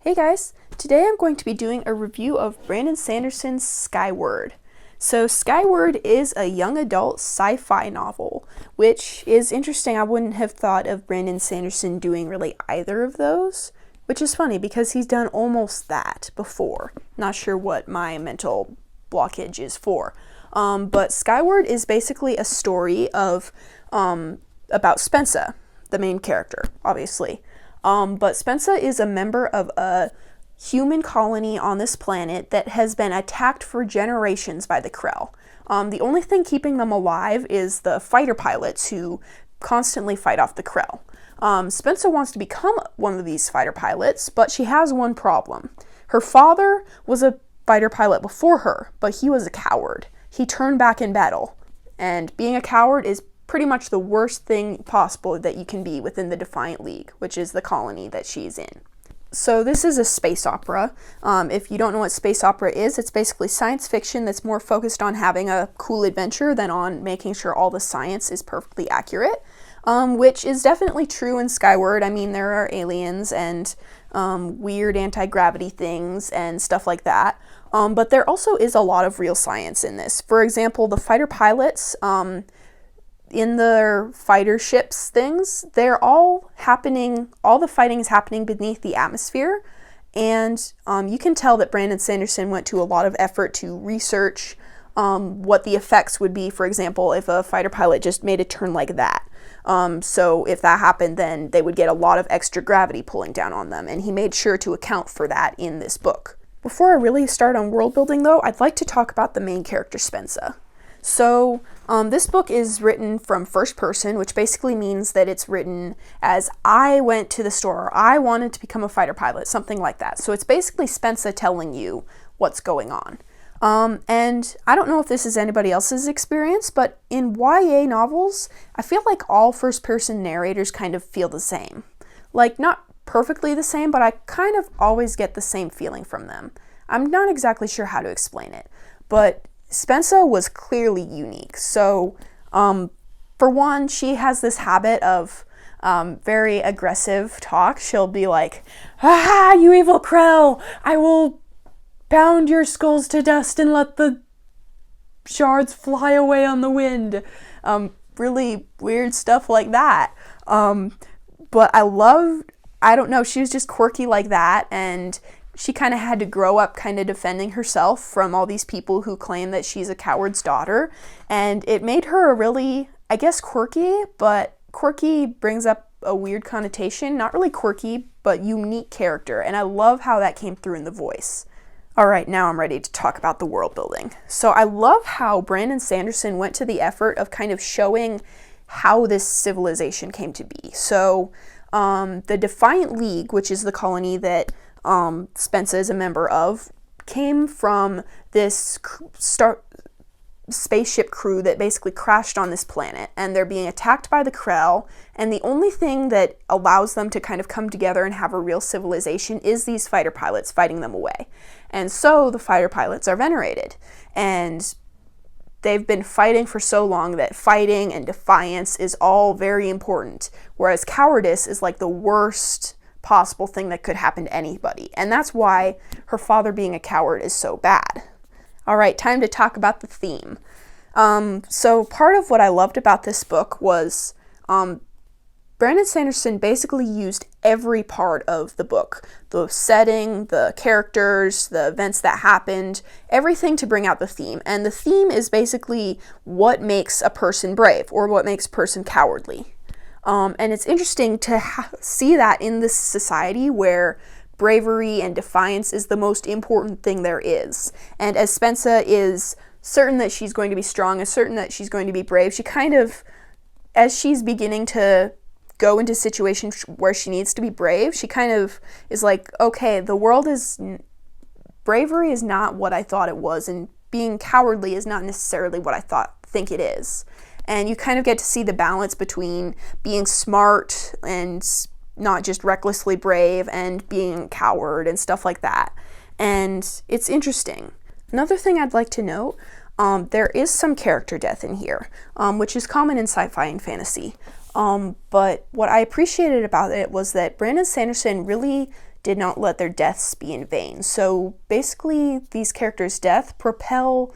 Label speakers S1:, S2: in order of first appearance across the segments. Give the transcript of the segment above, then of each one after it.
S1: Hey guys, today I'm going to be doing a review of Brandon Sanderson's Skyward. So Skyward is a young adult sci-fi novel, which is interesting. I wouldn't have thought of Brandon Sanderson doing really either of those, which is funny because he's done almost that before. Not sure what my mental blockage is for. But Skyward is basically a story of about Spencer, the main character, obviously. But Spencer is a member of a human colony on this planet that has been attacked for generations by the Krell. The only thing keeping them alive is the fighter pilots who constantly fight off the Krell. Spencer wants to become one of these fighter pilots, but she has one problem. Her father was a fighter pilot before her, but he was a coward. He turned back in battle, and being a coward is pretty much the worst thing possible that you can be within the Defiant League, which is the colony that she's in. So this is a space opera. If you don't know what space opera is, it's basically science fiction that's more focused on having a cool adventure than on making sure all the science is perfectly accurate, which is definitely true in Skyward. I mean, there are aliens and weird anti-gravity things and stuff like that. But there also is a lot of real science in this. For example, the fighter pilots, in their fighter ships things, they're all the fighting is happening beneath the atmosphere, and you can tell that Brandon Sanderson went to a lot of effort to research what the effects would be, for example, if a fighter pilot just made a turn like that. So if that happened, then they would get a lot of extra gravity pulling down on them, and he made sure to account for that in this book. Before I really start on world building though, I'd like to talk about the main character, Spencer. So this book is written from first person, which basically means that it's written as I went to the store, or I wanted to become a fighter pilot, something like that. So it's basically Spencer telling you what's going on. And I don't know if this is anybody else's experience, but in YA novels, I feel like all first person narrators kind of feel the same. Like, not perfectly the same, but I kind of always get the same feeling from them. I'm not exactly sure how to explain it, but Spencer was clearly unique. So, for one, she has this habit of very aggressive talk. She'll be like, "Ah, you evil Krell! I will pound your skulls to dust and let the shards fly away on the wind." Really weird stuff like that. But I don't know, she was just quirky like that, and she kind of had to grow up kind of defending herself from all these people who claim that she's a coward's daughter. And it made her a really, I guess, quirky, but quirky brings up a weird connotation. Not really quirky, but unique character. And I love how that came through in the voice. All right, now I'm ready to talk about the world building. So I love how Brandon Sanderson went to the effort of kind of showing how this civilization came to be. So the Defiant League, which is the colony that Spencer is a member of, came from this spaceship crew that basically crashed on this planet, and they're being attacked by the Krell, and the only thing that allows them to kind of come together and have a real civilization is these fighter pilots fighting them away. And so the fighter pilots are venerated, and they've been fighting for so long that fighting and defiance is all very important, whereas cowardice is like the worst possible thing that could happen to anybody. And that's why her father being a coward is so bad. All right, time to talk about the theme. So part of what I loved about this book was Brandon Sanderson basically used every part of the book, the setting, the characters, the events that happened, everything to bring out the theme. And the theme is basically what makes a person brave or what makes a person cowardly. And it's interesting to see that in this society where bravery and defiance is the most important thing there is. And as Spencer is certain that she's going to be strong, and certain that she's going to be brave, she kind of, as she's beginning to go into situations where she needs to be brave, she kind of is like, okay, bravery is not what I thought it was, and being cowardly is not necessarily what I think it is. And you kind of get to see the balance between being smart and not just recklessly brave and being a coward and stuff like that. And it's interesting. Another thing I'd like to note, there is some character death in here, which is common in sci-fi and fantasy. But what I appreciated about it was that Brandon Sanderson really did not let their deaths be in vain. So basically, these characters' death propel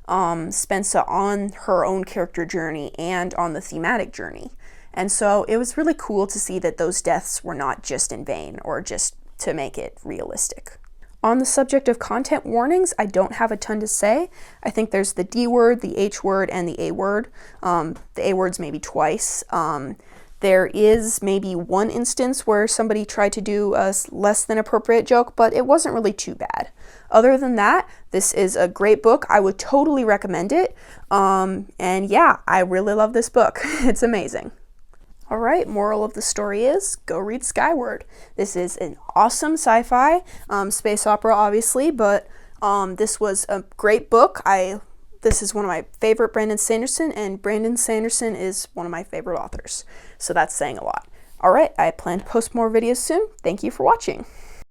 S1: Spensa on her own character journey and on the thematic journey. And so it was really cool to see that those deaths were not just in vain or just to make it realistic. On the subject of content warnings, I don't have a ton to say. I think there's the D word, the H word, and the A word. The A word's maybe twice. There is maybe one instance where somebody tried to do a less than appropriate joke, but it wasn't really too bad. Other than that, this is a great book. I would totally recommend it. And yeah, I really love this book. It's amazing. All right, moral of the story is go read Skyward. This is an awesome sci-fi, space opera obviously, but this was a great book. This is one of my favorite Brandon Sanderson, and Brandon Sanderson is one of my favorite authors. So that's saying a lot. All right, I plan to post more videos soon. Thank you for watching.